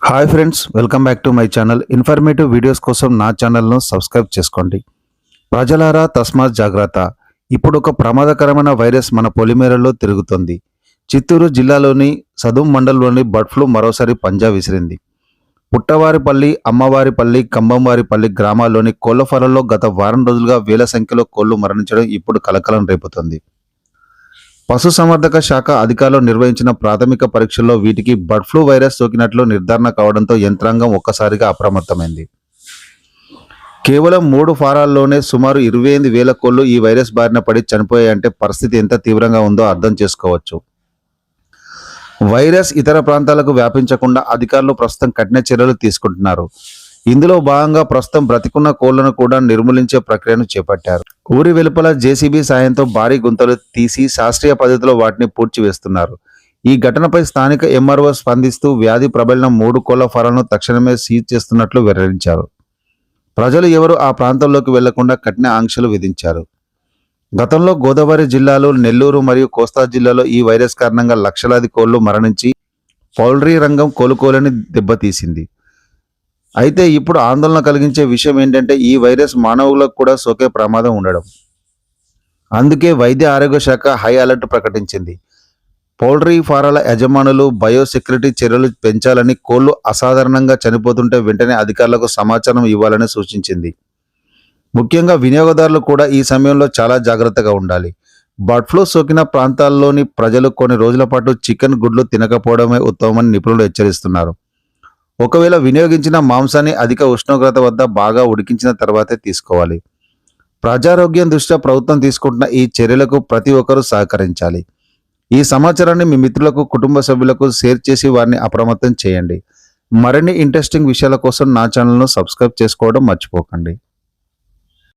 Hi friends, welcome back to my channel. Informative videos కోసం నా ఛానల్ను సబ్స్క్రైబ్ చేసుకోండి. ప్రజలారా తస్మాత్ జాగ్రత్త. ఇప్పుడు ఒక ప్రమాదకరమైన వైరస్ మన పొలిమేరలో తిరుగుతోంది. చిత్తూరు జిల్లాలోని సదుం మండలంలోని బర్డ్ ఫ్లూ మరోసారి పంజా విసిరింది. పుట్టవారిపల్లి, అమ్మవారిపల్లి, కంబంవారిపల్లి గ్రామాల్లోని కోళ్ల ఫారంలో గత వారం రోజులుగా వేల సంఖ్యలో కోళ్లు మరణించడం ఇప్పుడు కలకలం రేపుతోంది. పశుసంవర్ధక శాఖ అధికారులు నిర్వహించిన ప్రాథమిక పరీక్షల్లో వీటికి బర్డ్ ఫ్లూ వైరస్ సోకినట్లు నిర్ధారణ కావడంతో యంత్రాంగం ఒక్కసారిగా అప్రమత్తమైంది. కేవలం 3 ఫారాల్లోనే సుమారు 28,000 కోళ్లు ఈ వైరస్ బారిన పడి చనిపోయాయంటే పరిస్థితి ఎంత తీవ్రంగా ఉందో అర్థం చేసుకోవచ్చు. వైరస్ ఇతర ప్రాంతాలకు వ్యాపించకుండా అధికారులు ప్రస్తుతం కఠిన చర్యలు తీసుకుంటున్నారు. ఇందులో భాగంగా ప్రస్తుతం బ్రతికున్న కోళ్లను కూడా నిర్మూలించే ప్రక్రియను చేపట్టారు. ఊరి వెలుపల జేసీబీ సాయంతో భారీ గుంతలు తీసి శాస్త్రీయ పద్ధతిలో వాటిని పూడ్చివేస్తున్నారు. ఈ ఘటనపై స్థానిక ఎంఆర్ఓ స్పందిస్తూ వ్యాధి ప్రబలిన 3 కోళ్ల ఫారాలను తక్షణమే సీజ్ చేస్తున్నట్లు వెల్లడించారు. ప్రజలు ఎవరూ ఆ ప్రాంతంలోకి వెళ్లకుండా కఠిన ఆంక్షలు విధించారు. గతంలో గోదావరి జిల్లాలో, నెల్లూరు మరియు కోస్తా జిల్లాలో ఈ వైరస్ కారణంగా లక్షలాది కోళ్లు మరణించి పౌల్ట్రీ రంగం కోలుకోలేని దెబ్బతీసింది. అయితే ఇప్పుడు ఆందోళన కలిగించే విషయం ఏంటంటే ఈ వైరస్ మానవులకు కూడా సోకే ప్రమాదం ఉండడం. అందుకే వైద్య ఆరోగ్య శాఖ హై అలర్ట్ ప్రకటించింది. పౌల్ట్రీ ఫారాల యజమానులు బయోసెక్యూరిటీ చర్యలు పెంచాలని, కోళ్లు అసాధారణంగా చనిపోతుంటే వెంటనే అధికారులకు సమాచారం ఇవ్వాలని సూచించింది. ముఖ్యంగా వినియోగదారులు కూడా ఈ సమయంలో చాలా జాగ్రత్తగా ఉండాలి. బర్డ్ ఫ్లూ సోకిన ప్రాంతాల్లోని ప్రజలు కొన్ని రోజుల పాటు చికెన్, గుడ్లు తినకపోవడమే ఉత్తమమని నిపుణులు హెచ్చరిస్తున్నారు. ఒకవేళ వినియోగించిన మాంసాన్ని అధిక ఉష్ణోగ్రత వద్ద బాగా ఉడికించిన తర్వాతే తీసుకోవాలి. ప్రజారోగ్యం దృష్ట్యా ప్రభుత్వం తీసుకుంటున్న ఈ చర్యలకు ప్రతి ఒక్కరూ సహకరించాలి. ఈ సమాచారాన్ని మీ మిత్రులకు, కుటుంబ సభ్యులకు షేర్ చేసి వారిని అప్రమత్తం చేయండి. మరిన్ని ఇంట్రెస్టింగ్ విషయాల కోసం నా ఛానల్ను సబ్స్క్రైబ్ చేసుకోవడం మర్చిపోకండి.